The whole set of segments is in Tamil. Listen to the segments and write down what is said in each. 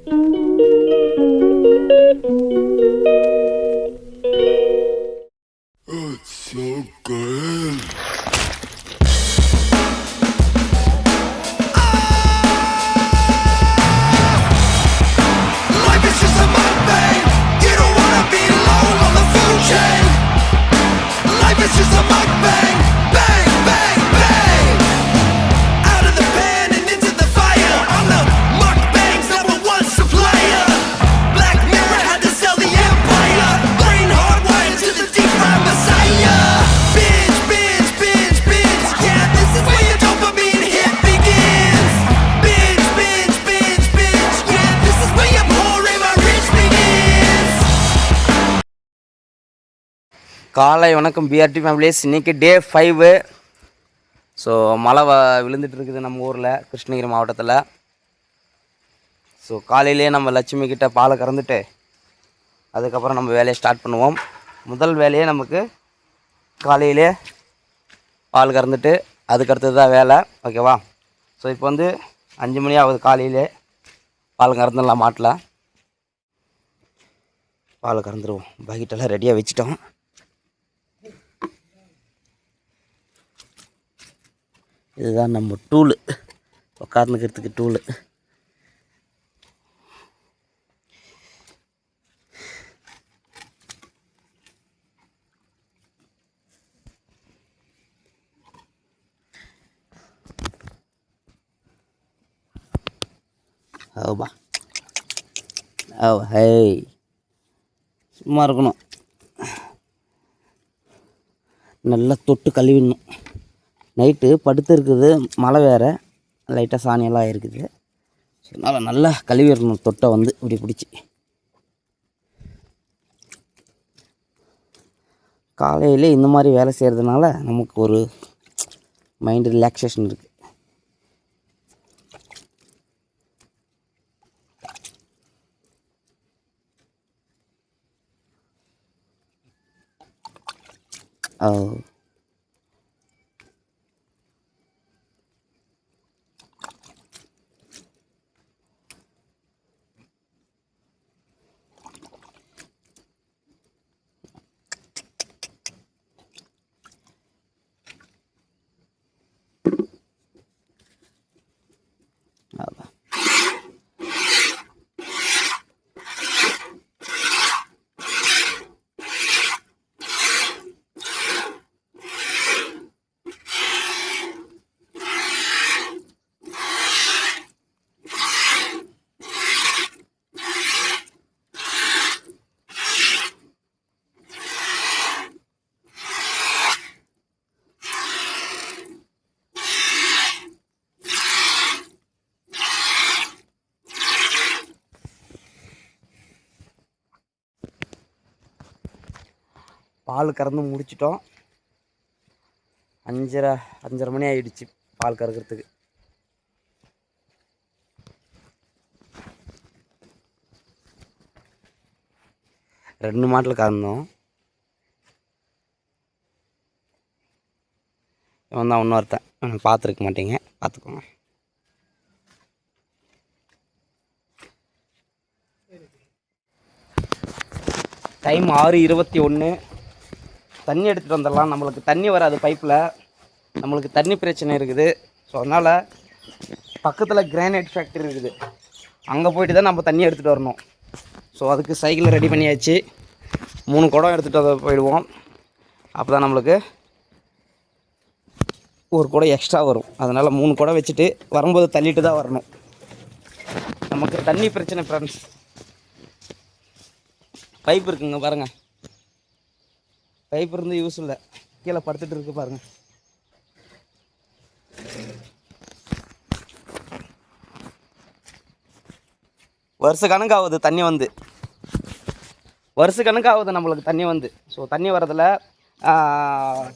So good. காலை வணக்கம் பிஆர்டி ஃபேமிலிஸ். இன்றைக்கி டே 5. ஸோ மழை விழுந்துட்டு இருக்குது நம்ம ஊரில், கிருஷ்ணகிரி மாவட்டத்தில். ஸோ காலையிலே நம்ம லட்சுமி கிட்ட பாலை கறந்துட்டு அதுக்கப்புறம் நம்ம வேலையை ஸ்டார்ட் பண்ணுவோம். முதல் வேலையே நமக்கு காலையிலே பால் கறந்துட்டு அதுக்கடுத்தது தான் வேலை, ஓகேவா? ஸோ இப்போ வந்து 5 மணி ஆகுது. காலையிலே பால் கறந்துடலாம். மாட்டில் பால் கறந்துடுவோம். பக்கெட்டெல்லாம் ரெடியாக வச்சுட்டோம். இதுதான் நம்ம டூலு, உட்காந்துக்கிறதுக்கு டூலு. ஓபா ஓ ஹே, சும்மா இருக்கணும், நல்லா தொட்டு கழுவிடணும். நைட்டு படுத்து இருக்குது, மழை வேறு, லைட்டாக சாணியெல்லாம் இருக்குது. ஸோ அதனால் நல்லா கழுவிடணும் தொட்டை வந்து இப்படி பிடிச்சி. காலையில் இந்த மாதிரி வேலை செய்கிறதுனால நமக்கு ஒரு மைண்டு ரிலாக்ஸேஷன் இருக்குது. பால் கறந்து முடிச்சிட்டோம். 5:30 மணி ஆகிடுச்சு பால் கறக்கிறதுக்கு. ரெண்டு மாட்டில் கறந்தோம். இவன் தான் இன்னொருத்தன், பார்த்துருக்க மாட்டீங்க, பார்த்துக்கோங்க. டைம் 6:21. தண்ணி எடுத்துகிட்டு வந்துடலாம். நம்மளுக்கு தண்ணி வராது பைப்பில், நம்மளுக்கு தண்ணி பிரச்சனை இருக்குது. ஸோ அதனால் பக்கத்தில் கிரானைட் ஃபேக்ட்ரி இருக்குது, அங்கே போய்ட்டு தான் நம்ம தண்ணி எடுத்துகிட்டு வரணும். ஸோ அதுக்கு சைக்கிளை ரெடி பண்ணியாச்சு. 3 குடம் எடுத்துகிட்டு போயிடுவோம். அப்போ தான் நம்மளுக்கு ஒரு குடம் எக்ஸ்ட்ரா வரும். அதனால் 3 குடம் வச்சுட்டு வரும்போது தள்ளிட்டு தான் வரணும். நமக்கு தண்ணி பிரச்சனை ஃப்ரெண்ட்ஸ். பைப் இருக்குங்க பாருங்கள், பைப் இருந்து யூஸ் இல்லை, கீழே படுத்துட்டு இருக்கு பாருங்கள். வருஷ கணக்காகுது தண்ணி வந்து, வருஷ கணக்காகுது நம்மளுக்கு தண்ணி வந்து. ஸோ தண்ணி வர்றதில்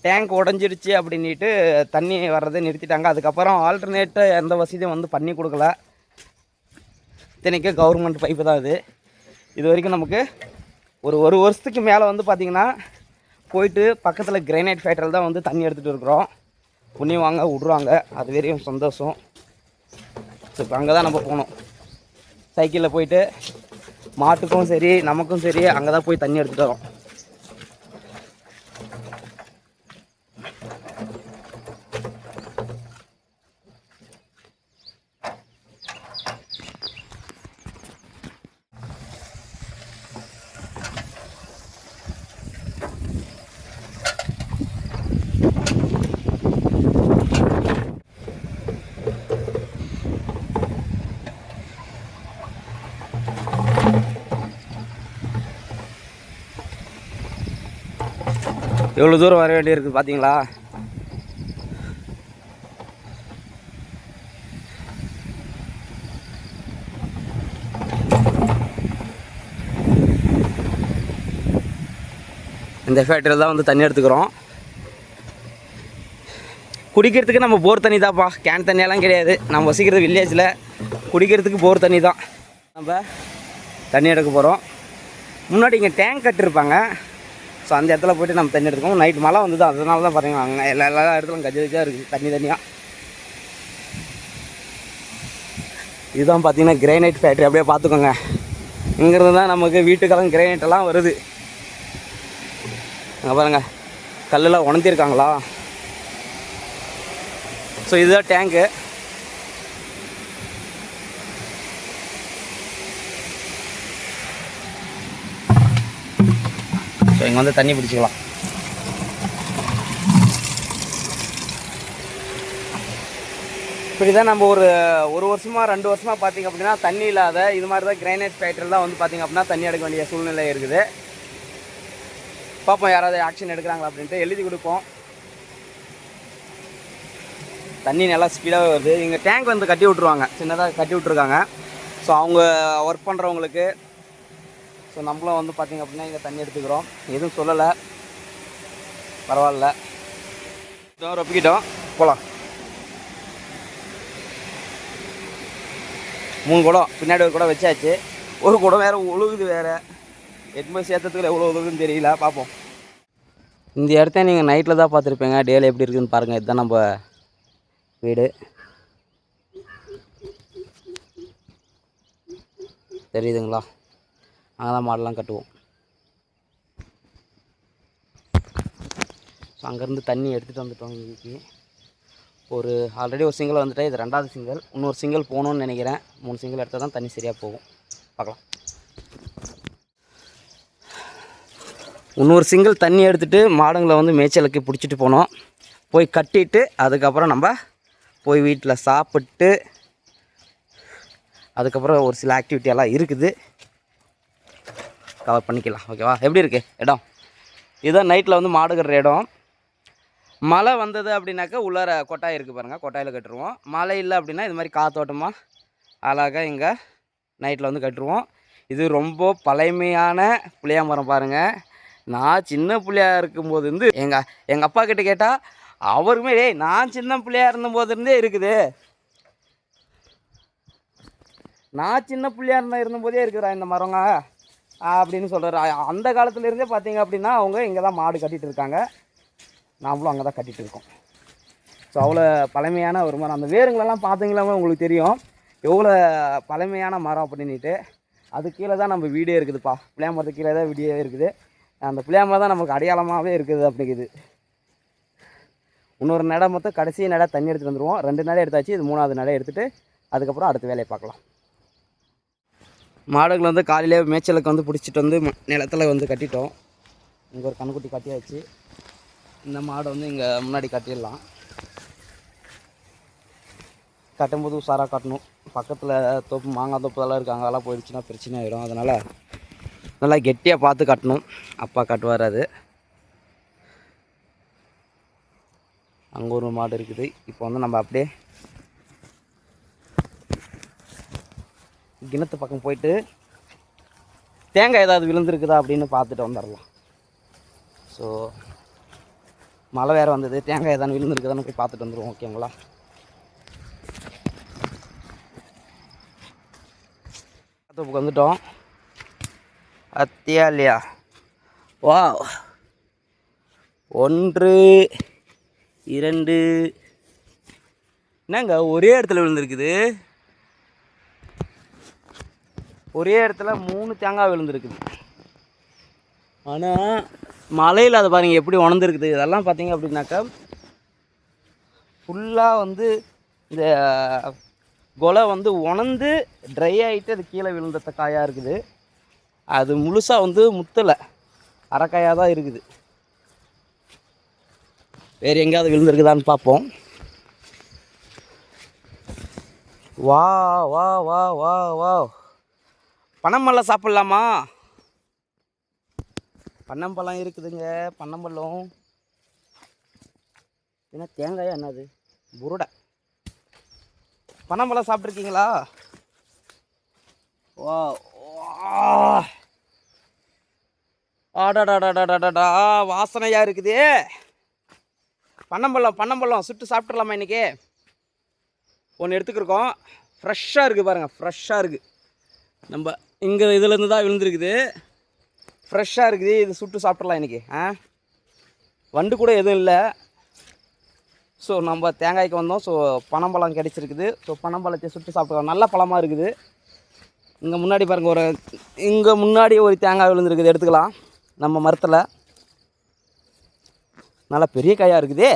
டேங்க் உடஞ்சிருச்சு அப்படின்ட்டு தண்ணி வர்றதை நிறுத்திட்டாங்க. அதுக்கப்புறம் ஆல்டர்னேட்டு எந்த வசதியும் வந்து பண்ணி கொடுக்கல. இத்தனைக்கும் கவர்மெண்ட் பைப்பு தான் இது. இது வரைக்கும் நமக்கு ஒரு வருஷத்துக்கு மேலே வந்து பார்த்திங்கன்னா போயிட்டு பக்கத்தில் கிரானைட் ஃபேக்டரியில் தான் வந்து தண்ணி எடுத்துகிட்டு இருக்கிறோம். புண்ணியம் வாங்க விட்ருவாங்க, அது வரையும் சந்தோஷம். ஸோ இப்போ அங்கே தான் நம்ம போகணும். சைக்கிளில் போயிட்டு மாட்டுக்கும் சரி நமக்கும் சரி அங்கே தான் போய் தண்ணி எடுத்துகிட்டு வரோம். எவ்வளோ தூரம் வர வேண்டியிருக்குது பார்த்தீங்களா? இந்த ஃபேக்டரியில் தான் வந்து தண்ணி எடுத்துக்கிறோம். குடிக்கிறதுக்கு நம்ம போர் தண்ணி தான்ப்பா, கேன் தண்ணியெல்லாம் கிடையாது. நம்ம வசிக்கிறது வில்லேஜில், குடிக்கிறதுக்கு போர் தண்ணி தான். நம்ம தண்ணி எடுக்க போகிறோம். முன்னாடி இங்கே டேங்க் கட்டிருப்பாங்க. ஸோ அந்த இடத்துல போய்ட்டு நம்ம தண்ணி எடுத்துக்கோம். நைட் மழை வந்து தான், அதனால தான் பாருங்க அங்கே எல்லா இடத்துலையும் கஜா இருக்குது தண்ணியாக. இதுதான் பார்த்தீங்கன்னா கிரைனைட் ஃபேக்ட்ரி. அப்படியே பார்த்துக்கோங்க. இங்கேருந்து தான் நமக்கு வீட்டுக்கெல்லாம் கிரைனைட்டெல்லாம் வருது. அங்கே பாருங்கள் கல்லெல்லாம் உணர்த்திருக்காங்களா. ஸோ இதுதான் டேங்கு. ஸோ இங்கே வந்து தண்ணி பிடிச்சிக்கலாம். இப்படி தான் நம்ம ஒரு வருஷமாக 2 வருஷமாக பார்த்திங்க அப்படின்னா தண்ணி இல்லாத இது மாதிரி தான் கிரைனைட் ஃபேக்ட்ரிலாம் வந்து பார்த்திங்க அப்படின்னா தண்ணி எடுக்க வேண்டிய சூழ்நிலை இருக்குது. பார்ப்போம் யாராவது ஆக்ஷன் எடுக்கிறாங்களா அப்படின்ட்டு. எழுதி கொடுப்போம். தண்ணி நல்லா ஸ்பீடாகவே வருது. இங்கே டேங்க் வந்து கட்டி விட்ருவாங்க, சின்னதாக கட்டி விட்ருக்காங்க. ஸோ அவங்க ஒர்க் பண்ணுறவங்களுக்கு. ஸோ நம்மளும் வந்து பார்த்திங்க அப்படின்னா இங்கே தண்ணி எடுத்துக்கிறோம். எதுவும் சொல்லலை, பரவாயில்ல. ரொப்பிக்கிட்டோம், போகலாம். 3 குடம் பின்னாடி ஒரு குடம் வச்சாச்சு. ஒரு குடம் வேறு ஒழுகுது வேறு. 8 மணி சேர்த்ததுக்குள்ள எவ்வளோ ஒழுகுதுன்னு தெரியல, பார்ப்போம். இந்த இடத்த நீங்கள் நைட்டில் தான் பார்த்துருப்பீங்க. டேயில் எப்படி இருக்குதுன்னு பாருங்கள். இதுதான் நம்ம வீடு. தெரியுதுங்களா? அங்கே தான் மாடெல்லாம் கட்டுவோம். ஸோ அங்கேருந்து தண்ணி எடுத்துகிட்டு வந்துட்டோம். இன்றைக்கி ஆல்ரெடி ஒரு சிங்கிள் வந்துட்டேன். இது 2வது சிங்கிள். இன்னொரு சிங்கிள் போகணுன்னு நினைக்கிறேன். 3 சிங்கிள் எடுத்தால் தான் தண்ணி சரியாக போகும். பார்க்கலாம். இன்னொரு சிங்கிள் தண்ணி எடுத்துகிட்டு மாடுங்களை வந்து மேய்ச்சலுக்கு பிடிச்சிட்டு போனோம். போய் கட்டிட்டு அதுக்கப்புறம் நம்ம போய் வீட்டில் சாப்பிட்டு அதுக்கப்புறம் ஒரு சில ஆக்டிவிட்டியெல்லாம் இருக்குது, கவர் பண்ணிக்கலாம். ஓகேவா? எப்படி இருக்குது இடம்? இதுதான் நைட்டில் வந்து மாடு கட்டுற இடம். மழை வந்தது அப்படின்னாக்கா உள்ளார கொட்டாய் இருக்குது பாருங்கள், கொட்டாயில் கட்டுருவோம். மழை இல்லை அப்படின்னா இது மாதிரி காத்தோட்டமாக அழகாக இங்கே நைட்டில் வந்து கட்டுருவோம். இது ரொம்ப பழமையான புளியா மரம் பாருங்கள். நான் சின்ன பிள்ளையாக இருக்கும்போது இருந்து எங்கள் அப்பா கிட்ட கேட்டால் அவருமே நான் சின்ன பிள்ளையாக இருந்தபோது இருந்தே இருக்குது, நான் சின்ன பிள்ளையாக இருந்தபோதே இருக்குறா இந்த மரங்க அப்படின்னு சொல்கிறாரு. அந்த காலத்துலேருந்தே பார்த்தீங்க அப்படின்னா அவங்க இங்கே தான் மாடு கட்டிகிட்டு இருக்காங்க. நாமளும் அங்கே தான் கட்டிகிட்டு இருக்கோம். ஸோ அவ்வளோ பழமையான ஒரு மரம். அந்த வேருங்களெல்லாம் பார்த்தீங்களா உங்களுக்கு தெரியும் எவ்வளோ பழமையான மரம் அப்படின்ட்டு. அது கீழே தான் நம்ம வீடே இருக்குதுப்பா. புளியா மரத்துக்கு கீழே தான் வீடியே இருக்குது. அந்த புளியா மரம் தான் நமக்கு அடையாளமாகவே இருக்குது அப்படிங்குது. இன்னொரு நடை மொத்தம் கடைசி நடை தண்ணி எடுத்துகிட்டு வந்துடுவோம். 2 நடை எடுத்தாச்சு. இது 3வது நடை எடுத்துகிட்டு அதுக்கப்புறம் அடுத்த வேலையை பார்க்கலாம். மாடுகள் வந்து காலையிலே மேய்ச்சலுக்கு வந்து பிடிச்சிட்டு வந்து நிலத்தில் வந்து கட்டிட்டோம். இங்கே ஒரு கண்ணுக்குட்டி கட்டியாச்சு. இந்த மாடை வந்து இங்கே முன்னாடி கட்டிடலாம். கட்டும்போது உஷாராக கட்டணும். பக்கத்தில் தோப்பு மாங்காய் தோப்புலாம் இருக்காங்க, அதெல்லாம் போயிடுச்சுன்னா பிரச்சனை ஆகிடும். அதனால் நல்லா கெட்டியாக பார்த்து கட்டணும். அப்பா கட்டுவார். அது அங்கே ஒரு மாடு இருக்குது. இப்போ வந்து நம்ம அப்படியே கிணத்து பக்கம் போயிட்டு தேங்காய் ஏதாவது விழுந்துருக்குதா அப்படின்னு பார்த்துட்டு வந்துடலாம். ஸோ மழை வேறு வந்தது, தேங்காய் ஏதாவது விழுந்துருக்குதான்னு போய் பார்த்துட்டு வந்துடுவோம். ஓகேங்களா? தோப்புக்கு வந்துட்டோம். அத்தியா இல்லையா? வா, 1 2 என்னங்க ஒரே இடத்துல விழுந்துருக்குது. ஒரே இடத்துல 3 தேங்காய் விழுந்துருக்குது. ஆனால் மழையில் அதை பாருங்கள் எப்படி உணர்ந்துருக்குது. இதெல்லாம் பார்த்தீங்க அப்படின்னாக்கா ஃபுல்லாக வந்து இந்த கொலை வந்து உணர்ந்து ட்ரை ஆகிட்டு அது கீழே விழுந்த காயாக இருக்குது. அது முழுசாக வந்து முத்தலை, அரைக்காயாக தான் இருக்குது. வேறு எங்கேயாவது விழுந்துருக்குதான்னு பார்ப்போம். வா வா வா வா வா பனம்பழம் சாப்பிட்லாமா? பனம்பழம் இருக்குதுங்க. பனம்பழம் என்ன தேங்காயா என்னது புருடை. பனம்பழம் சாப்பிட்ருக்கீங்களா? வா ஆடாடாடாடாடாடா வாசனையாக இருக்குது. பனம்பழம் சுட்டு சாப்பிட்றலாமா இன்றைக்கி? ஒன்று எடுத்துக்கிருக்கோம். ஃப்ரெஷ்ஷாக இருக்குது பாருங்கள், ஃப்ரெஷ்ஷாக இருக்குது. நம்ம இங்கே இதுலேருந்து தான் விழுந்துருக்குது. ஃப்ரெஷ்ஷாக இருக்குது. இது சுட்டு சாப்பிட்றலாம் இன்றைக்கி. வண்டு கூட எதுவும் இல்லை. ஸோ நம்ம தேங்காய்க்கு வந்தோம். ஸோ பனம்பழம் கிடச்சிருக்குது. ஸோ பனம்பழத்தை சுட்டு சாப்பிட்றோம். நல்ல பழமாக இருக்குது. இங்கே முன்னாடி பாருங்கள், இங்கே முன்னாடி ஒரு தேங்காய் விழுந்துருக்குது. எடுத்துக்கலாம். நம்ம மரத்தில் நல்லா பெரிய காயாக இருக்குது.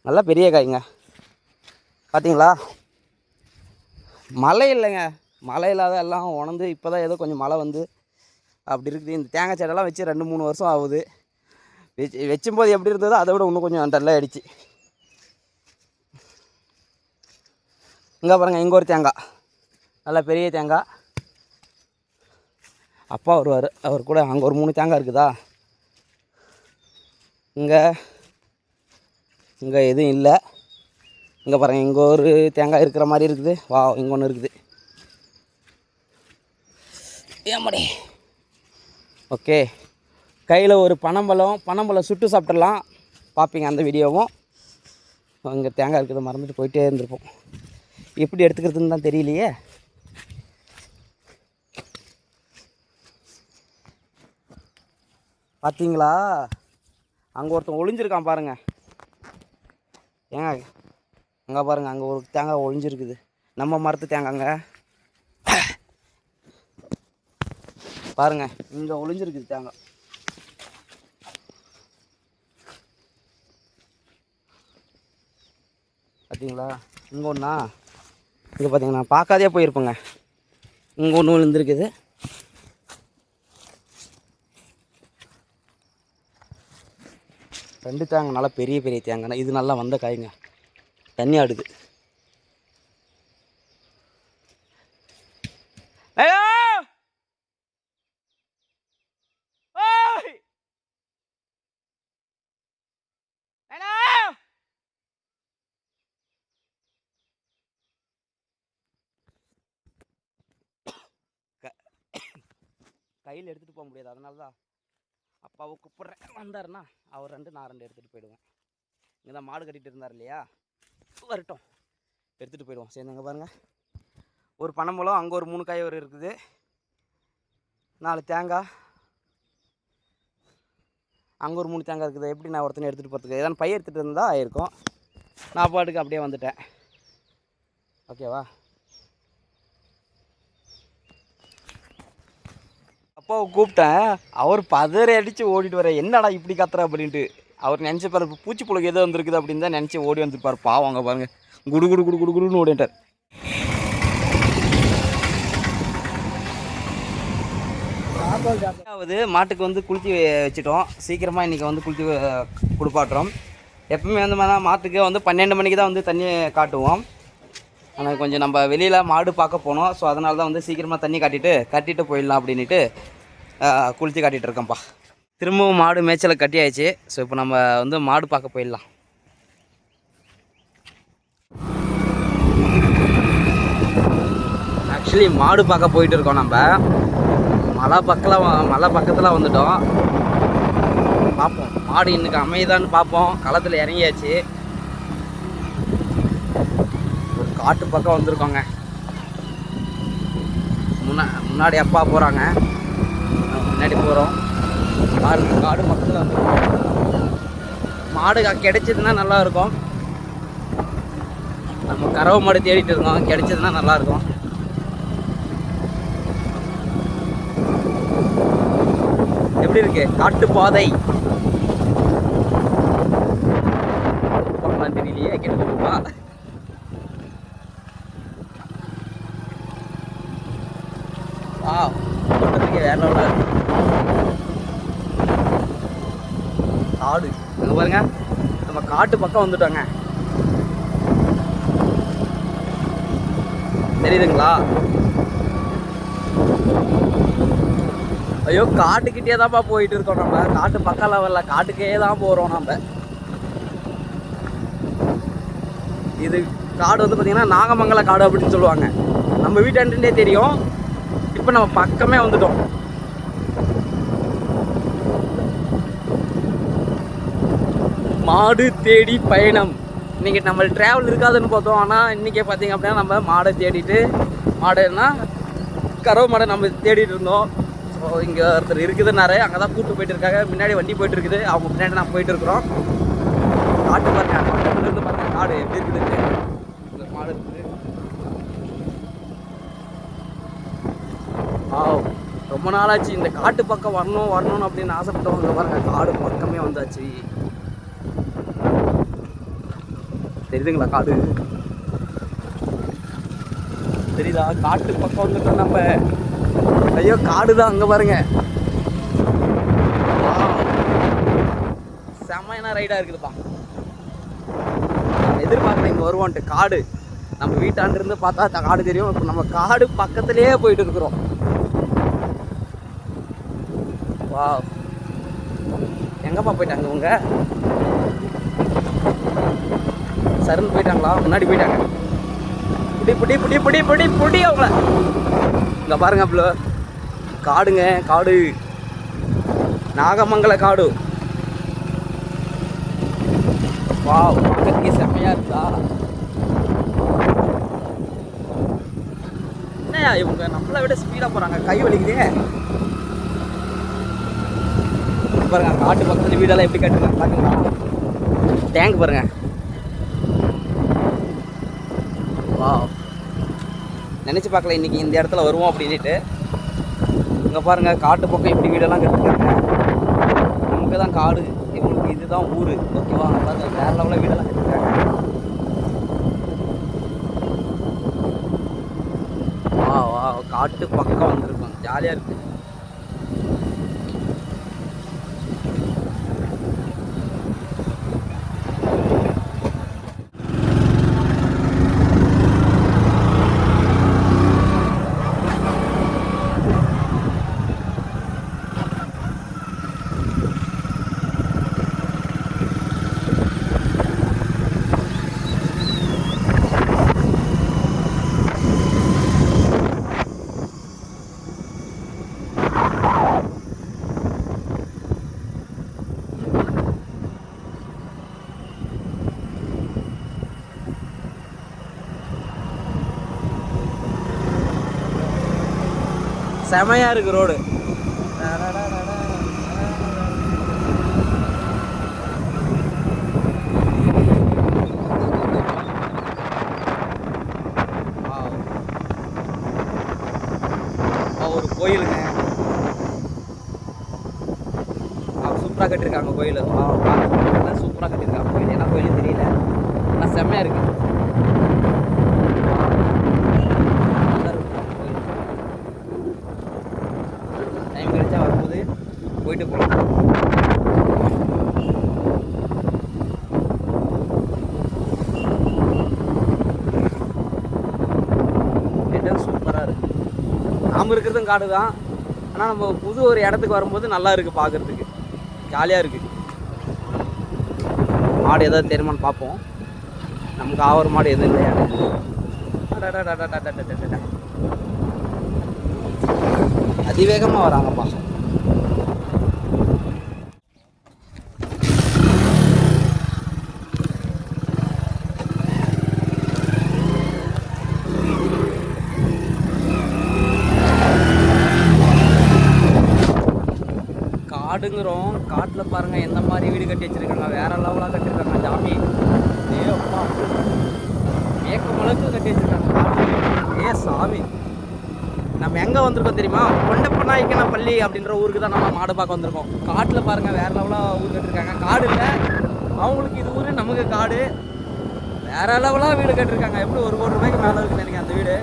நல்லா பெரிய காய்ங்க. பார்த்தீங்களா? மழை இல்லைங்க, மழை இல்லாத எல்லாம் உணர்ந்து இப்போ தான் ஏதோ கொஞ்சம் மழை வந்து அப்படி இருக்குது. இந்த தேங்காய் செடியெல்லாம் வச்சு 2-3 வருஷம் ஆகுது. வச்சும்போது எப்படி இருந்ததோ அதை விட இன்னும் கொஞ்சம் டல்லாக ஆகிடுச்சு. இங்கே பாருங்கள், இங்கே ஒரு தேங்காய், நல்லா பெரிய தேங்காய். அப்பா வருவார், அவர் கூட அங்கே ஒரு 3 தேங்காய் இருக்குதா. இங்கே எதுவும் இல்லை. இங்கே பாருங்கள், இங்கே ஒரு தேங்காய் இருக்கிற மாதிரி இருக்குது. வா, இங்கே ஒன்று இருக்குது. ஏமாடி. ஓகே, கையில் ஒரு பனம்பழம் சுட்டு சாப்பிட்றலாம். பார்ப்பீங்க அந்த வீடியோவும். இங்கே தேங்காய் இருக்கிறத மறந்துட்டு போயிட்டே இருந்திருப்போம். எப்படி எடுத்துக்கிறதுன்னு தான் தெரியலையே. பார்த்தீங்களா? அங்கே ஒருத்தன் ஒளிஞ்சிருக்கான் பாருங்கள். ஏங்க அங்கே பாருங்கள், அங்கே ஒரு தேங்காய் ஒளிஞ்சிருக்குது. நம்ம மரத்து தேங்காய்ங்க பாருங்கள், இங்கே ஒளிஞ்சிருக்குது தேங்காய். பார்த்தீங்களா? இங்கே ஒன்றா, இங்கே பார்த்தீங்கன்னா பார்க்காதே போயிருப்பேங்க. இங்கே ஒன்று விழுந்துருக்குது. ரெண்டு தேங்காய் நல்லா பெரிய பெரிய தேங்காய். இது நல்லா வந்த காய்ங்க. தண்ணி ஆடுது. கையில் எடுத்துகிட்டு போக முடியாது, அதனால தான் அப்பாவை கூப்பிட்றேன். வந்தாருன்னா அவர் 2 நான் 2 எடுத்துகிட்டு போயிடுவேன். இங்கே தான் மாடு கட்டிகிட்டு இருந்தார் இல்லையா, வரட்டும், எடுத்துகிட்டு போயிடுவோம். சேர்ந்துங்க பாருங்கள், ஒரு பனம்பழம், அங்கே ஒரு 3 காய் ஒரு இருக்குது, 4 தேங்காய், அங்கே ஒரு 3 தேங்காய் இருக்குது. எப்படி நான் ஒருத்தனை எடுத்துகிட்டு போகிறதுக்கு? ஏதாவது பைய எடுத்துகிட்டு இருந்தால் ஆயிருக்கும். நான் பாட்டுக்கு அப்படியே வந்துட்டேன். ஓகேவா? அப்பாவை கூப்பிட்டேன். அவர் பதறி அடித்து ஓடிட்டு வர, என்னடா இப்படி கத்துற அப்படின்ட்டு. அவர் நினச்சிப்பார் பூச்சி புழுக்கு ஏதோ வந்துருக்குது அப்படின்னு தான் நினச்சி ஓடி வந்துருப்பார். பாவம், அங்கே பாருங்கள், குடு குடு குடு குடு குடுன்னு ஓடிட்டார். மாட்டுக்கு வந்து குளித்து வச்சுட்டோம். சீக்கிரமாக இன்றைக்கி வந்து குளித்து குளிப்பாட்டுறோம். எப்பவுமே வந்து மாட்டுக்கு வந்து 12 மணிக்கு தான் வந்து தண்ணி காட்டுவோம். ஆனால் கொஞ்சம் நம்ம வெளியில் மாடு பார்க்க போனோம். ஸோ அதனால தான் வந்து சீக்கிரமாக தண்ணி கட்டிட்டு போயிடலாம் அப்படின்ட்டு குளித்து காட்டிகிட்டு இருக்கேன்ப்பா. திரும்பவும் மாடு மேய்ச்சலை கட்டி ஆயிடுச்சு. ஸோ இப்போ நம்ம வந்து மாடு பார்க்க போயிடலாம். ஆக்சுவலி மாடு பார்க்க போயிட்டு இருக்கோம். நம்ம மலை பக்கத்தில் வந்துட்டோம். பார்ப்போம் மாடு இன்னைக்கு அமையுதான்னு பார்ப்போம். களத்தில் இறங்கியாச்சு. ஒரு காட்டு பக்கம் வந்திருக்கோங்க. முன்னாடி அப்பா போகிறாங்க, முன்னாடி போகிறோம். பாருங்க, காடு பக்கத்தில் வந்துருக்கோம். மாடு கிடைச்சதுன்னா நல்லாயிருக்கும். நம்ம கறவை மாடு தேடிட்டு இருக்கோம், கிடைச்சதுன்னா நல்லாயிருக்கும். எப்படி இருக்கு காட்டு பாதை போகலாம் தெரியலையே கேட்டுருப்பா. வேற லெவலா காடு அங்க பாருங்க, நம்ம காட்டு பக்கம் வந்துட்டோங்க. தெரியுதுங்களா? ஐயோ காட்டுக்கிட்டே தான்ப்பா போயிட்டு இருக்கோம். நம்ம காட்டு பக்கம் லெவல்ல காட்டுக்கே தான் போறோம். நம்ம இது காடு வந்து பார்த்தீங்கன்னா நாகமங்கல காடு அப்படின்னு சொல்லுவாங்க. நம்ம வீட்டாண்டே தெரியும். இப்போ நம்ம பக்கமே வந்துட்டோம். மாடு தேடி பயணம். இன்னைக்கு நம்ம டிராவல் இருக்காதுன்னு பார்த்தோம். ஆனால் இன்றைக்கே பார்த்தீங்க அப்படின்னா நம்ம மாடை தேடிட்டு, மாடுன்னா கறவை மாடை நம்ம தேடிட்டு இருந்தோம். ஸோ இங்கே ஒருத்தர் இருக்குதுன்னாரு, அங்கே தான் கூப்பிட்டு போயிட்டு இருக்காங்க. முன்னாடி வண்டி போயிட்டு இருக்குது, அவங்க பின்னாடி நான் போயிட்டு இருக்கிறோம். காட்டு பாருங்க, பக்கத்துலேருந்து பாருங்க காடு எப்படி இருக்குது. மாடு இருக்குது. ரொம்ப நாளாச்சு இந்த காட்டு பக்கம் வரணும் அப்படின்னு ஆசைப்பட்டவங்க பாருங்க, காடு பக்கமே வந்தாச்சு. தெரியுதுங்களா காடு? தெரியுதா? காட்டு பக்கம் வந்துட்டோம் நம்ம. ஐயோ காடு தான் அங்கே பாருங்க. செம்மையான ரைடாக இருக்குதுப்பா. எதிர்பார்க்கல இங்கே வருவோன்ட்டு. காடு நம்ம வீட்டாண்டிருந்து பார்த்தா காடு தெரியும். இப்போ நம்ம காடு பக்கத்துலேயே போயிட்டு இருக்கிறோம். வா, எங்கப்பா போயிட்டாங்க உங்க? சருன்னு போயிட்டாங்களா? முன்னாடி போயிட்டாங்க. புடி புடி புடி புடி புடி புடி அவங்கள. இங்கே பாருங்க அப்பல காடுங்க, காடு நாகமங்கல காடு. வா, பக்கத்துக்கு செம்மையா இருக்கா? என்னையா இவங்க நம்மளை விட ஸ்பீடாக போகிறாங்க, கை வலிக்குதே. பாருங்க காட்டு பக்கத்தில் வீடெல்லாம் எப்படி கட்டுறாங்க பாருங்களா? டேங்க் பாருங்க. வா, நினச்சி பார்க்கல இன்றைக்கி இந்த இடத்துல வருவோம் அப்படின்ட்டு. இங்கே பாருங்கள் காட்டு பக்கம் எப்படி வீடெல்லாம் கட்டுறாங்க. நமக்கு தான் காடு, இவங்களுக்கு இதுதான் ஊர். ஓகேவா? பாருங்க வேற லெவலில் வீடெல்லாம் கட்டுறாங்க. வா வா, காட்டு பக்கம் வந்துருக்கோம், ஜாலியாக இருக்குது. செமையாக இருக்குது ரோடு. ஒரு கோயிலுங்க, சூப்பராக கட்டியிருக்காங்க கோயில். சூப்பராக கட்டியிருக்காங்க கோயில். என்ன கோயில் தெரியல, ஆனால் செம்மையாக இருக்குது. டைம் கிடைச்சா வரும்போது போயிட்டு போகலாம். இடம் சூப்பராக இருக்குது. நாம் இருக்கிறதும் காடு தான், ஆனால் நம்ம புது ஒரு இடத்துக்கு வரும்போது நல்லா இருக்குது, பார்க்குறதுக்கு ஜாலியாக இருக்குது. மாடு ஏதாவது தெரியுமான்னு பார்ப்போம். நமக்கு ஆவர மாடு எதுவும் இல்லையா? அதிவேகமாக வராங்கப்பா. காடுங்கிறோம், காட்டில் பாருங்கள் எந்த மாதிரி வீடு கட்டி வச்சுருக்காங்க. வேறு லெவலாக கட்டியிருக்காங்க. ஜாமி அப்பா ஏக்கமளவுக்கு கட்டி வச்சுருக்காங்க காட்டு. சாமி நம்ம எங்கே வந்திருக்கோம் தெரியுமா? கொண்டப்பநாயக்கன பள்ளி அப்படின்ற ஊருக்கு தான் நம்ம மாடு பார்க்க வந்திருக்கோம். காட்டில் பாருங்கள் வேறு லெவலாக ஊர் கட்டிருக்காங்க. காடு இல்லை அவங்களுக்கு இது ஊர், நமக்கு காடு. வேறு லெவலாக வீடு கட்டிருக்காங்க. எப்படி 1 கோடி ரூபாய்க்கு மேலே இருக்குன்னு நினைக்கிறேன் அந்த வீடு.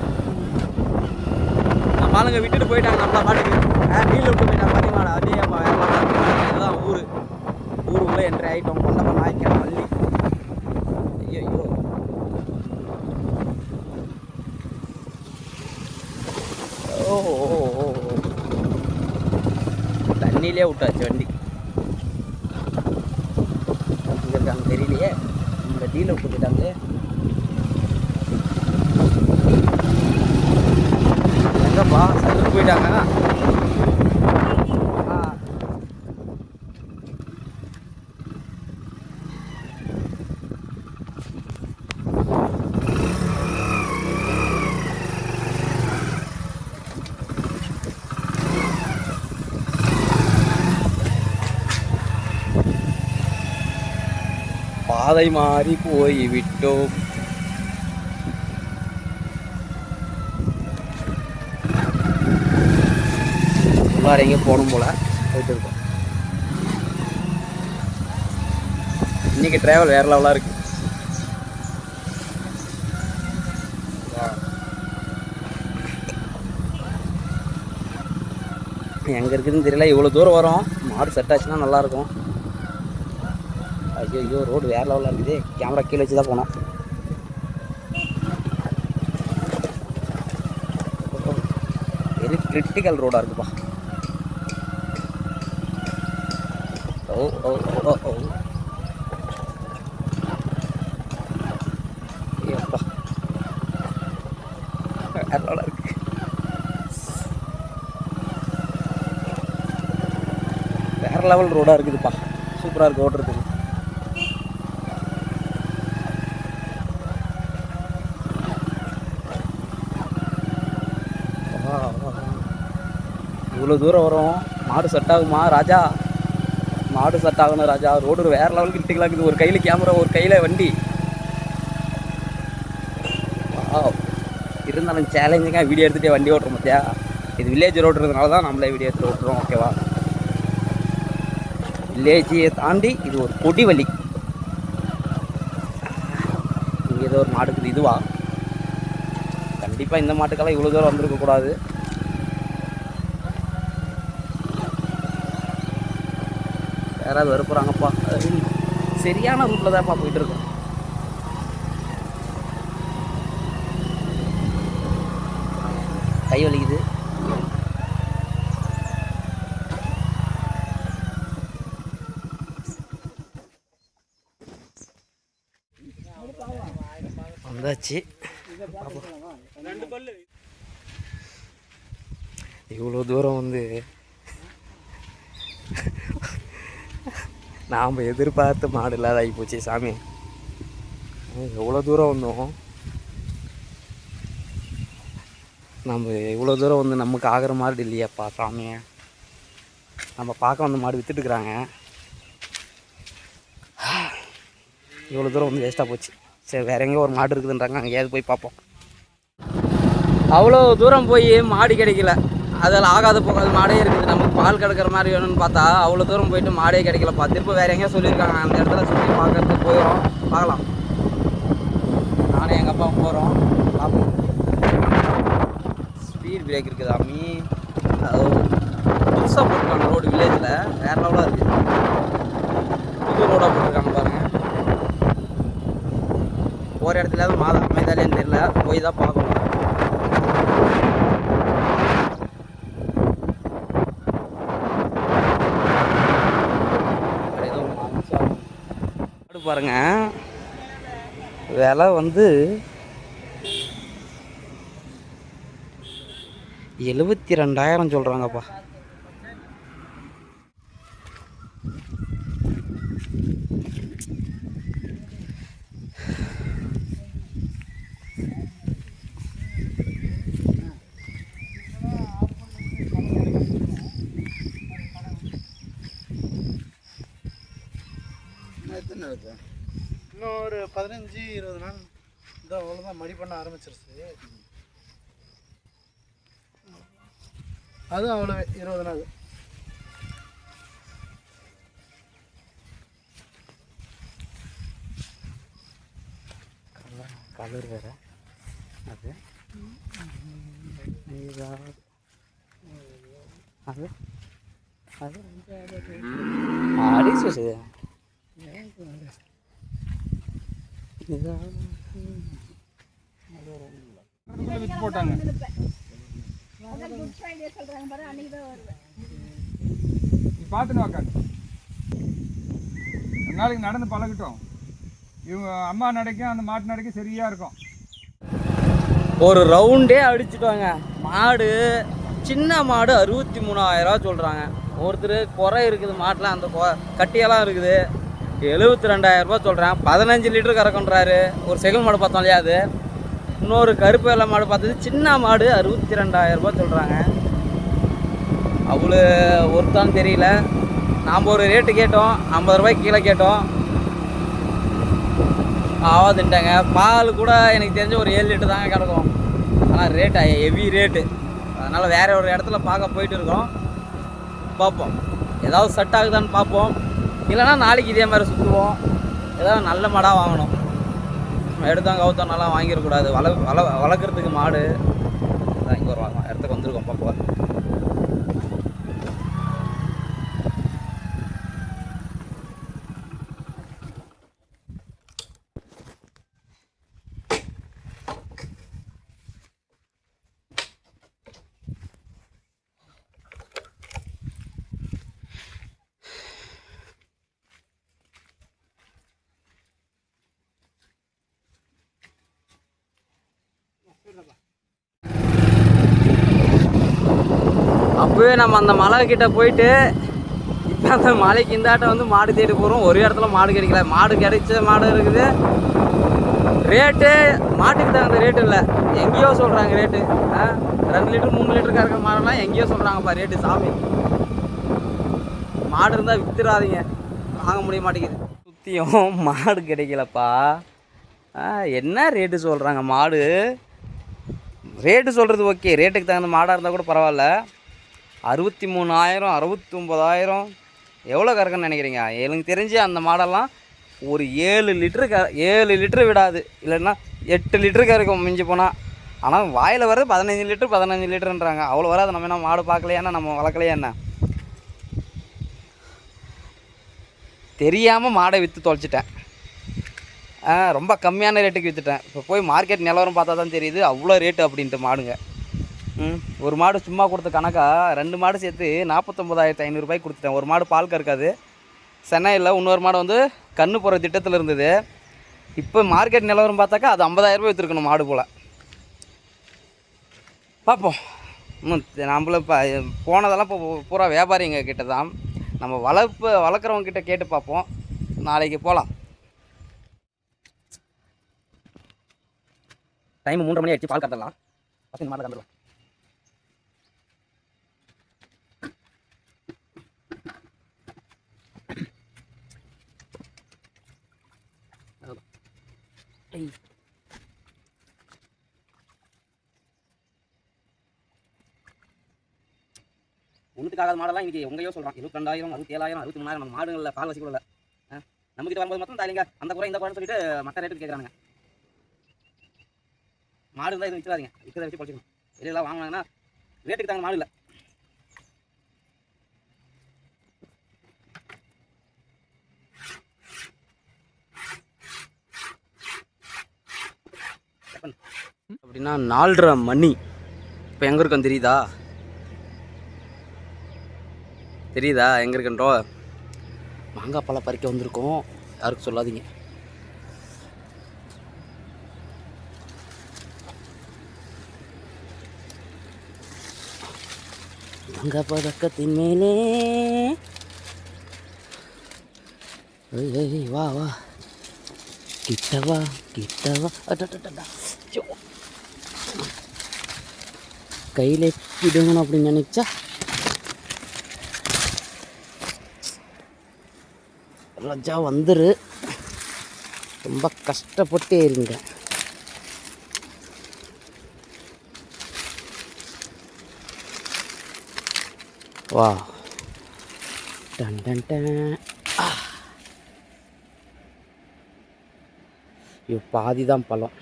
நம்ம ஆளுங்க விட்டுட்டு போயிட்டாங்க நம்மளா பாட்டுக்கு. வீட்டில் விட்டு போயிட்டாங்க பார்த்தீங்களா? அதே வேறு லெவலாக இதுதான் ஊருக்குள்ளே என்ட்ரி ஆகிட்டோம். கொண்டப்பநாயக்கன பள்ளி. ஐயோ ஓ தண்ணியிலே விட்டாச்சு வண்டி. இங்கே இருக்காங்க தெரியலையே, இந்த டீல விட்டுட்டாங்களே. எங்கப்பா சதுக்கு போயிட்டாங்க. பாதை மாறி போய் விட்டோம். உள்ளார எங்கே போகணும் போல போயிட்டு இருக்கோம். இன்னைக்கு டிராவல் வேற லெவலாக இருக்கு. எங்கே இருக்குதுன்னு தெரியல. இவ்வளோ தூரம் வரும். மாடு செட் ஆச்சுன்னா நல்லாயிருக்கும். ஐயோ ரோடு வேறு லெவலில் இருக்குது. கேமரா கீழே வச்சு தான் போனோம். வெரி கிரிட்டிக்கல் ரோடாக இருக்குப்பா. ஓ ஓ ஓ ஓ ஏப்பா வேறு லெவலாக இருக்கு. வேறு லெவல் ரோடாக இருக்குதுப்பா. சூப்பராக இருக்குது ஓட்டுறதுக்கு. இவ்வளோ தூரம் வரும். மாடு செட் ஆகுமா ராஜா? மாடு செட் ஆகணும் ராஜா. ரோடு வேறு லெவலுக்கு கிரிட்டிக்கலாக இருக்குது. ஒரு கையில் கேமரா, ஒரு கையில் வண்டி. இருந்தாலும் சேலஞ்சிங்காக வீடியோ எடுத்துகிட்டே வண்டி ஓட்டுறோம் பார்த்தியா. இது வில்லேஜ் ரோடுறதுனால தான் நம்மளே வீடியோ எடுத்து ஓட்டுறோம். ஓகேவா? வில்லேஜியை தாண்டி இது ஒரு கொடி வழி. இங்கே ஏதோ ஒரு மாடுக்குது. இதுவா? கண்டிப்பாக இந்த மாட்டுக்கெல்லாம் இவ்வளோ தூரம் வந்திருக்கக்கூடாது. யாராவது வரப்போகிறாங்கப்பா. சரியான ரூட்டில் தான்ப்பா போயிட்டுருக்கோம். கை வலிக்குது. வந்தாச்சு. இவ்வளோ தூரம் வந்து நாம் எதிர்பார்த்த மாடு இல்லாத ஆகி போச்சு சாமி. எவ்வளோ தூரம் வந்தோம். நம்ம இவ்வளோ தூரம் வந்து நமக்கு ஆகிற மாடு இல்லையாப்பா சாமியை. நம்ம பார்க்க வந்த மாடு விற்றுட்டுருக்குறாங்க. இவ்வளோ தூரம் வந்து வேஸ்ட்டாக போச்சு. சரி வேறு எங்கேயோ ஒரு மாடு இருக்குதுன்றாங்க, அங்கேயாவது போய் பார்ப்போம். அவ்வளோ தூரம் போய் மாடு கிடைக்கல. அதில் ஆகாத போகாத மாடே இருக்குது. நமக்கு பால் கிடக்கிற மாதிரி வேணும்னு பார்த்தா அவ்வளோ தூரம் போயிட்டு மாடே கிடைக்கலப்பா. திரும்ப வேறு எங்கேயோ சொல்லியிருக்காங்க. அந்த இடத்துல சுற்றி பார்க்கறதுக்கு போயிடும். பார்க்கலாம். நானும் எங்கள் அப்பாவும் போகிறோம். பார்ப்போம். ஸ்பீட் பிரேக் இருக்குது அம்மி. அது புதுசாக போட்டிருக்காங்க ரோடு. வில்லேஜில் வேறு லெவலாக இருக்குது. புது ரோடாக போட்டிருக்காங்க பாருங்கள். போகிற இடத்துல மாதம் அமைதாலேன்னு தெரியல. போய் தான் பார்க்கணும். பாருங்க விலை வந்து 72,000 சொல்கிறாங்கப்பா. இன்னும் ஒரு 15-20 நாள் இந்த அவ்வளோதான் மடி பண்ண ஆரம்பிச்சிருச்சு. அதுவும் அவ்வளோவே 20 நாள். கலர் வேற அது அது அது அடிச்சு வித்து போட்டாங்க. பார்த்துன்னு வாக்காங்க. நாளைக்கு நடந்து பழகட்டும். இவங்க அம்மா நடைக்கும் அந்த மாட்டு நடைக்கும் சரியாக இருக்கும். ஒரு ரவுண்டே அடிச்சுட்டுவாங்க. மாடு சின்ன மாடு 63,000 சொல்கிறாங்க. ஒருத்தர் குறை இருக்குது மாட்டில், அந்த கட்டியெல்லாம் இருக்குது 72,000 சொல்கிறேன். 15 லிட்டரு கறக்குன்றாரு. ஒரு செகல் மாடு பார்த்தோம் இல்லையா அது. இன்னொரு கருப்பு வெள்ளை மாடு பார்த்தது சின்ன மாடு 62,000 சொல்கிறாங்க. அவ்வளோ ஒருத்தான்னு தெரியல. நாம் ஒரு ரேட்டு கேட்டோம், 50 ரூபாய்க்கு கீழே கேட்டோம், ஆகாதுன்ட்டாங்க. பால் கூட எனக்கு தெரிஞ்ச ஒரு 7 லிட்டர் தாங்க கிடக்கும். ஆனால் ரேட்டு ஹெவி ரேட்டு. அதனால் வேறு ஒரு இடத்துல பார்க்க போயிட்டு இருக்கோம். பார்ப்போம், ஏதாவது செட் ஆகுதான்னு பார்ப்போம். இல்லைனா நாளைக்கு இதே மாதிரி சுற்றுவோம். ஏதாவது நல்ல மாடாக வாங்கணும். எடுத்தோம் கவுத்தோம் நல்லா வாங்கிடக்கூடாது. வளர்க்குறதுக்கு மாடு தான் இங்கே ஒரு இடத்துக்கு வந்திருக்கோம் பார்ப்போம். அப்போவே நம்ம அந்த மலை கிட்ட போயிட்டு இப்போ அந்த மலைக்கு இந்தாட்டம் வந்து மாடு தேடி போகிறோம். ஒரு இடத்துல மாடு கிடைக்கல. மாடு கிடைச்ச மாடு இருக்குது. ரேட்டு மாட்டுக்கு தகுந்த ரேட்டு இல்லை, எங்கேயோ சொல்கிறாங்க ரேட்டு. 2 லிட்டர் 3 லிட்டர் கறக்கிற மாடெல்லாம் எங்கேயோ சொல்கிறாங்கப்பா ரேட்டு. சாமி, மாடு இருந்தால் வித்துடாதீங்க, வாங்க முடிய மாட்டேங்குது. சுற்றியும் மாடு கிடைக்கலப்பா. என்ன ரேட்டு சொல்கிறாங்க மாடு. ரேட்டு சொல்கிறது ஓகே, ரேட்டுக்கு தகுந்த மாடாக இருந்தால் கூட பரவாயில்ல. 63,000 69,000 எவ்வளோ கறக்குன்னு நினைக்கிறீங்க? எனக்கு தெரிஞ்சு அந்த மாடெல்லாம் ஒரு 7 லிட்டரு விடாது, இல்லைன்னா 8 லிட்டரு கறக்கும் மிஞ்சி போனால். ஆனால் வாயில் வர்றது 15 லிட்டருன்றாங்க. அவ்வளோ வராது. நம்ம என்ன மாடு பார்க்கலையா, நம்ம வளர்க்கலையா என்ன? தெரியாமல் மாடை விற்று தொலைச்சிட்டேன். ரொம்ப கம்மியான ரேட்டுக்கு விற்றுட்டேன். இப்போ போய் மார்க்கெட் நிலவரம் பார்த்தா தான் தெரியுது அவ்வளோ ரேட்டு அப்படின்ட்டு மாடுங்க. ஒரு மாடு சும்மா கொடுத்த கணக்கா 2 மாடு சேர்த்து 49,500 ரூபாய்க்கு கொடுத்துட்டேன். ஒரு மாடு பால் கறக்காது, சென்னையில். இன்னொரு மாடு வந்து கண்ணு போகிற திட்டத்தில் இருந்தது. இப்போ மார்க்கெட் நிலவரம் பார்த்தாக்கா அது 50,000 ரூபாய் விற்றுருக்கணும் மாடு போல். பார்ப்போம். நம்மள இப்போ போனதெல்லாம் இப்போ பூரா வியாபாரிங்க கிட்ட தான். நம்ம வளர்க்குறவங்க கிட்ட கேட்டு பார்ப்போம். நாளைக்கு போகலாம். டைம் 3:30 மணி ஆயிடுச்சு. பால் கறந்துடலாம். 10 மாடு கறந்துடலாம். ஒன்றுத்துக்காக மாடெல்லாம் இன்றைக்கி உங்களையோ சொல்கிறான் 22,000 67,000 63,000. நம்ம மாடுகளில் பால் வசி கூட இல்லை. நம்மக்கிட்ட வரும்போது மட்டும் தாலிங்க அந்த குறை இந்த குறைன்னு சொல்லிட்டு மற்ற ரேட்டுக்கு கேட்குறாங்க. மாடு இருந்தால் எதுவும் விற்றாதீங்க, விற்கிறத வச்சு பொழிச்சிக்கணும். வெளியெல்லாம் வாங்கினாங்கன்னா ரேட்டுக்கு தாங்க மாடு இல்லை. அப்படின்னா 4:30 மணி. இப்போ எங்கே இருக்கோம் தெரியுதா எங்கே இருக்குன்றோ? மாங்காய் பழம் பறிக்க வந்திருக்கோம். யாருக்கும் சொல்லாதீங்க. மாங்காய் பழக்கத்தின் மேலே வா வா கிட்டவா கையில் பிடுங்கணும் அப்படின்னு நினைச்சா ரஜா வந்துரு. ரொம்ப கஷ்டப்பட்டு ஏறிங்க. வா டன் டன் டன். ஐயோ பாதி தான் பழம்.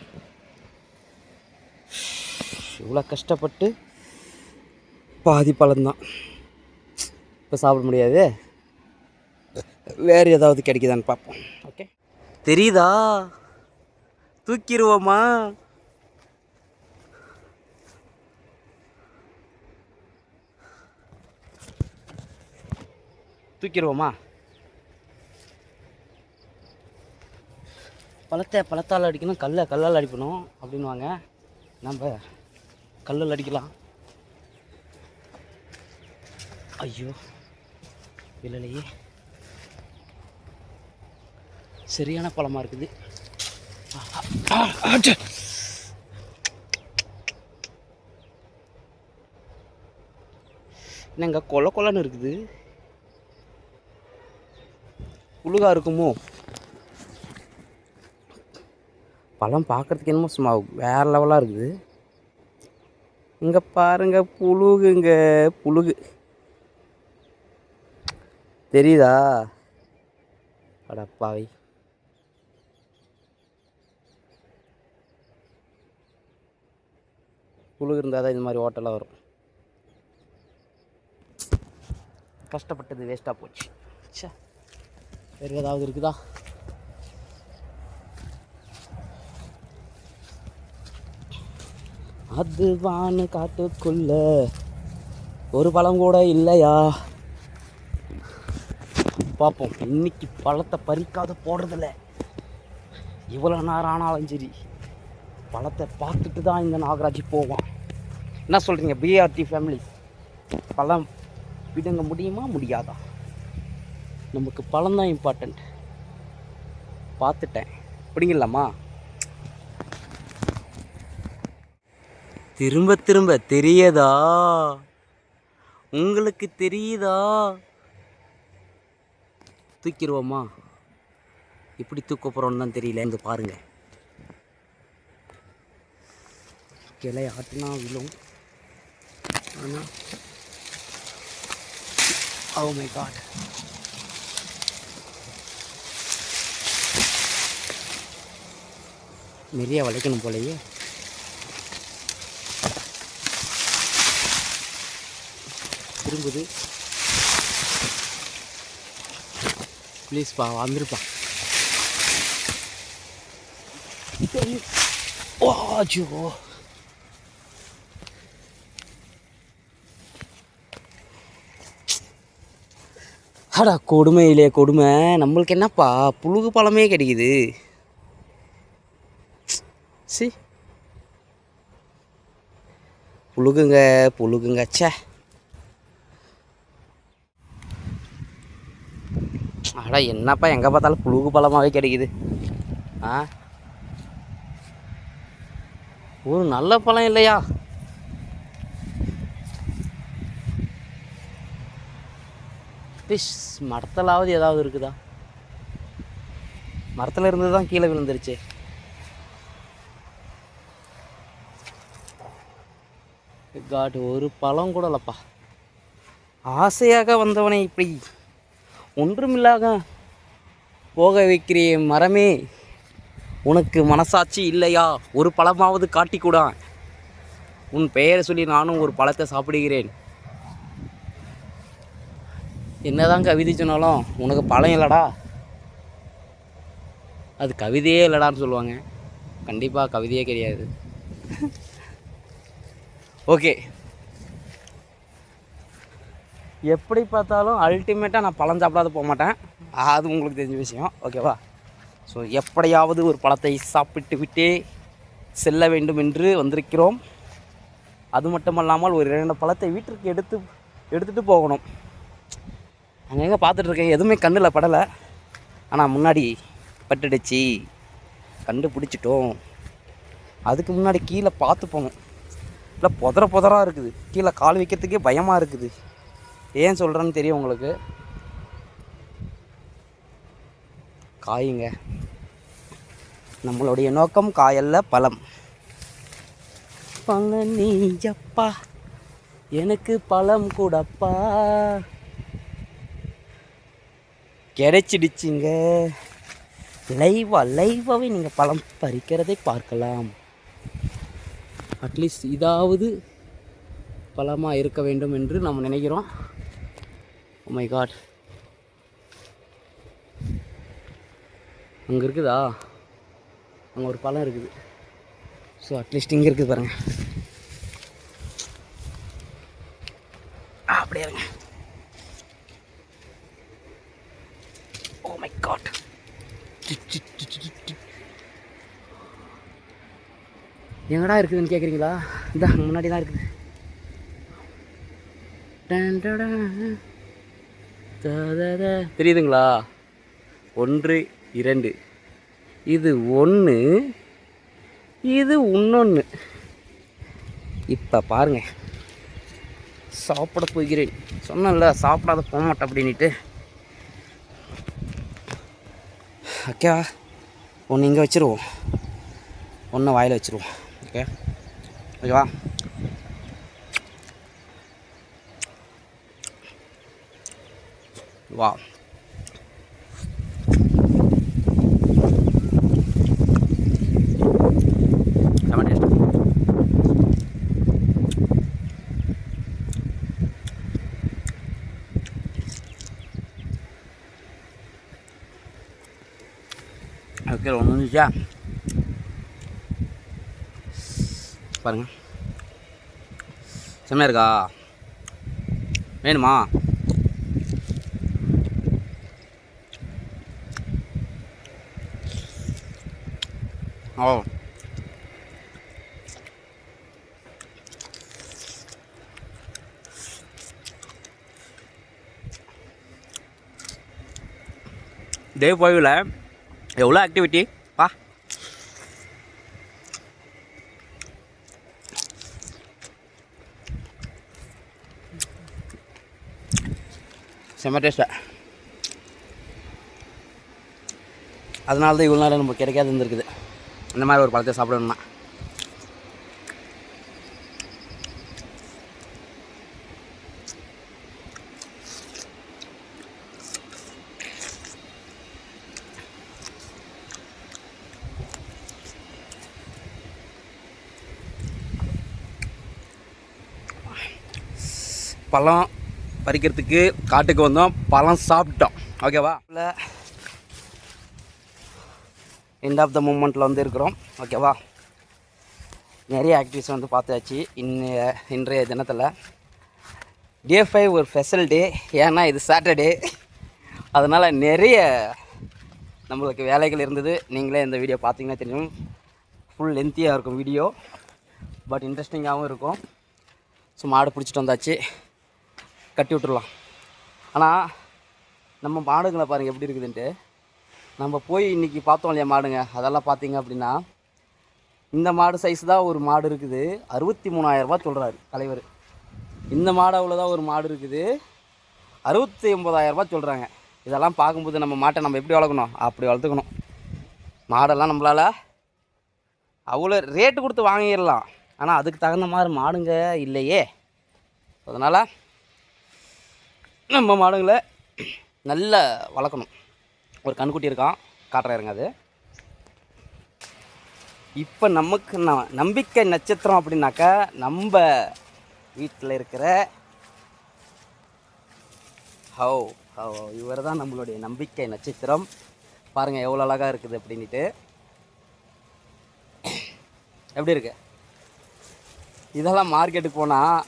இவ்வளோ கஷ்டப்பட்டு பாதி பழம்தான். இப்போ சாப்பிட முடியாது, வேறு ஏதாவது கிடைக்குதான்னு பார்ப்போம். ஓகே, தெரியுதா? தூக்கிடுவோமா? தூக்கிடுவோமா? பழத்தால் அடிக்கணும், கல்லால் அடிக்கணும் அப்படின்வாங்க. நம்ம கல்லில் அடிக்கலாம். ஐயோ இல்லையே, சரியான பழமாக இருக்குது. என்னங்க கொலன்னு இருக்குது, புழுகா இருக்குமோ? பழம் பார்க்குறதுக்கு என்னமோ சும்மா வேறு லெவலாக இருக்குது. இங்கே பாருங்க, புழுகு தெரியுதா? அடப்பாவை, புழுகு இருந்தால் தான் இந்த மாதிரி ஓட்டெல்லாம் வரும். கஷ்டப்பட்டது வேஸ்ட்டாக போச்சு. சே, வேறு ஏதாவது இருக்குதா? அது வான்னு காட்டுக்குள்ள ஒரு பழம் கூட இல்லையா? பார்ப்போம். இன்னைக்கு பழத்தை பறிக்காத போடுறதில்ல. இவ்வளோ நேரம் ஆனாலும் சரி, பழத்தை பார்த்துட்டு தான் இந்த நாகராஜ் போவான். என்ன சொல்கிறீங்க பிஆர்டி ஃபேமிலி? பழம் விடுங்க முடியுமா முடியாதா? நமக்கு பழம் தான் இம்பார்ட்டண்ட். பார்த்துட்டேன், பிடிங்கலாமா? திரும்ப திரும்ப தெரியுதா? உங்களுக்கு தெரியுதா? தூக்கிடுவோமா? எப்படி தூக்க போகிறோன்னு தான் தெரியல. இங்கே பாருங்க, கிளை ஆட்டினா விழும். ஆனால் ஓ மை காட், நிறைய வளைக்கணும் போலயே. திரும்புது. ப்ளீஸ்ப்பா வந்துருப்பா. ஓஜோ, அடா கொடுமையிலே கொடுமை. நம்மளுக்கு என்னப்பா புழுகு பழமே கிடைக்குது. சி புழுகுங்க சே. அடா என்னப்பா எங்கே பார்த்தாலும் புழுகு பழமாகவே கிடைக்குது. ஒரு நல்ல பழம் இல்லையா? மரத்தலாவது ஏதாவது இருக்குதா? மரத்தில் இருந்து தான் கீழே விழுந்துருச்சு. காட், ஒரு பழம் கூட இல்லைப்பா. ஆசையாக வந்தவனை இப்படி ஒன்றுமில்லாக போக வைக்கிறே மரமே, உனக்கு மனசாட்சி இல்லையா? ஒரு பழமாவது காட்டிக்கூடா. உன் பெயரை சொல்லி நானும் ஒரு பழத்தை சாப்பிடுகிறேன். என்னதான் கவிதை சொன்னாலும் உனக்கு பழம் இல்லைடா, அது கவிதையே இல்லைடான்னு சொல்லுவாங்க. கண்டிப்பாக கவிதையே கிடையாது. ஓகே, எப்படி பார்த்தாலும் அல்டிமேட்டாக நான் பழம் சாப்பிடாத போக மாட்டேன், அது உங்களுக்கு தெரிஞ்ச விஷயம். ஓகேவா? ஸோ எப்படியாவது ஒரு பழத்தை சாப்பிட்டு விட்டே செல்ல வேண்டும் என்று வந்திருக்கிறோம். அது மட்டுமல்லாமல் ஒரு 2 பழத்தை வீட்டிற்கு எடுத்துகிட்டு போகணும். அங்கங்கே பார்த்துட்ருக்கேன், எதுவுமே கண்ணில் படலை. ஆனால் முன்னாடி பட்டுடுச்சு, கண்டுபிடிச்சிட்டோம். அதுக்கு முன்னாடி கீழே பார்த்து போகணும். இல்லை புதராக இருக்குது, கீழே கால் வைக்கிறதுக்கே பயமாக இருக்குது. ஏன் சொல்கிறேன்னு தெரியும் உங்களுக்கு. காயுங்க, நம்மளுடைய நோக்கம் காயல்ல பழம். பழனியப்பா எனக்கு பழம் கூடப்பா கிடைச்சிடுச்சிங்க. லைவாகவே நீங்கள் பழம் பறிக்கிறதை பார்க்கலாம். அட்லீஸ்ட் இதாவது பழமாக இருக்க வேண்டும் என்று நாம் நினைக்கிறோம். ஓ மை காட், அங்கே இருக்குதா? அங்கே ஒரு பழம் இருக்குது. ஸோ அட்லீஸ்ட் இங்கே இருக்குது பாருங்கள். அப்படியே இருங்க. ஓ மை காட், எங்கடா இருக்குதுன்னு கேட்குறீங்களா? இந்த முன்னாடி தான் இருக்குது. தெரியுதுங்களா? 1 2, இது 1, இது இன்னொன்று. இப்போ பாருங்க, சாப்பிட போகிறேன். சொன்னேன்ல சாப்பிடாத போக மாட்டேன் அப்படின்ட்டு. ஓகேவா? ஒன்று இங்கே வச்சுருவோம், ஒன்று வாயில் வச்சுருவோம். ஓகே ஓகேவா? வா, செம்ம டேஸ்ட். ஓகே, ஒன்று இருந்துச்சா பாருங்க. செம்மையாக இருக்கா? வேணுமா? ஓ, டே 5ல் எவ்வளோ ஆக்டிவிட்டி பா. செம்ம டேஸ்ட்டா. அதனால தான் இவ்வளோ நேரம் நமக்கு கிடைக்காது இருந்திருக்குது. இந்த மாதிரி ஒரு பழத்தை சாப்பிடணும்னா. பழம் பறிக்கிறதுக்கு காட்டுக்கு வந்தோம், பழம் சாப்பிட்டோம். ஓகேவா? இல்லை, எண்ட் ஆஃப் த மூமெண்ட்டில் வந்து இருக்கிறோம். ஓகேவா? நிறைய ஆக்டிவிட்டிஸ் வந்து பார்த்தாச்சு இன்றைய தினத்தில். டே 5 ஒரு ஸ்பெஷல் டே. ஏன்னா இது சாட்டர்டே, அதனால் நிறைய நம்மளுக்கு வேலைகள் இருந்தது. நீங்களே இந்த வீடியோ பார்த்தீங்கன்னா தெரியும். ஃபுல் லென்த்தியாக இருக்கும் வீடியோ, பட் இன்ட்ரெஸ்டிங்காகவும் இருக்கும். ஸோ மாடு பிடிச்சிட்டு வந்தாச்சு, கட்டி விட்டுருலாம். ஆனால் நம்ம மாடுங்களை பாருங்கள் எப்படி இருக்குதுன்ட்டு. நம்ம போய் இன்றைக்கி பார்த்தோம் இல்லையா மாடுங்க, அதெல்லாம் பார்த்தீங்க அப்படின்னா இந்த மாடு சைஸ் தான் ஒரு மாடு இருக்குது. 63,000 சொல்கிறாரு தலைவர். இந்த மாடு அவ்வளோதான் ஒரு மாடு இருக்குது, 69,000 சொல்கிறாங்க. இதெல்லாம் பார்க்கும்போது நம்ம மாட்டை நம்ம எப்படி வளர்க்கணும், அப்படி வளர்த்துக்கணும். மாடெல்லாம் நம்மளால் அவ்வளோ ரேட்டு கொடுத்து வாங்கிடலாம், ஆனால் அதுக்கு தகுந்த மாதிரி மாடுங்க இல்லையே. அதனால் நம்ம மாடுங்களை நல்லா வளர்க்கணும். ஒரு கண்குட்டி இருக்கான், காட்டுறேன் இருங்க. அது இப்போ நமக்கு நம்பிக்கை நட்சத்திரம் அப்படின்னாக்கா நம்ம வீட்டில் இருக்கிற இவர் தான் நம்மளுடைய நம்பிக்கை நட்சத்திரம். பாருங்கள் எவ்வளோ அழகாக இருக்குது அப்படின்ட்டு. எப்படி இருக்கு? இதெல்லாம் மார்க்கெட்டுக்கு போனால்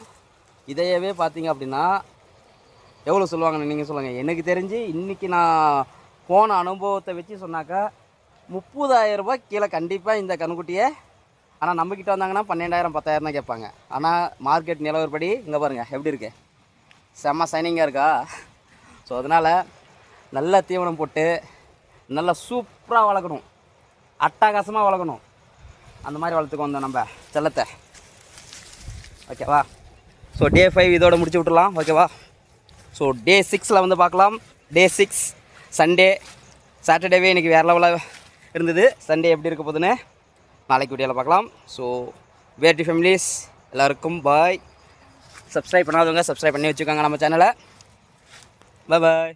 இதையவே பார்த்தீங்க அப்படின்னா எவ்வளோ சொல்லுவாங்கன்னு நீங்கள் சொல்லுங்கள். எனக்கு தெரிஞ்சு இன்றைக்கி நான் போன அனுபவத்தை வச்சு சொன்னாக்கா 30,000 கீழே கண்டிப்பாக இந்த கண்ணுக்குட்டியை. ஆனால் நம்மக்கிட்ட வந்தாங்கன்னா 12,000 10,000 தான் கேட்பாங்க. ஆனால் மார்க்கெட் நிலவரப்படி இங்கே பாருங்கள் எப்படி இருக்கு, செம்ம சைனிங்காக இருக்கா. ஸோ அதனால் நல்ல தீவனம் போட்டு நல்லா சூப்பராக வளர்க்கணும், அட்டகாசமாக வளர்க்கணும். அந்த மாதிரி வளர்த்துக்கு வந்தோம் நம்ம செல்லத்தை. ஓகேவா? ஸோ டே 5 இதோட முடிச்சு விட்டுலாம். ஓகேவா? ஸோ டே 6ல் வந்து பார்க்கலாம். டே 6 சண்டே. சாட்டர்டேவே இன்றைக்கி வேறு லெவலில் இருந்தது. சண்டே எப்படி இருக்க போகுதுன்னு நாளைக்கு வீடியோவில் பார்க்கலாம். ஸோ வேட்டி ஃபேமிலிஸ் எல்லாருக்கும் பாய். சப்ஸ்கிரைப் பண்ணாதவங்க சப்ஸ்கிரைப் பண்ணி வச்சுக்கோங்க நம்ம சேனலை. பாய்.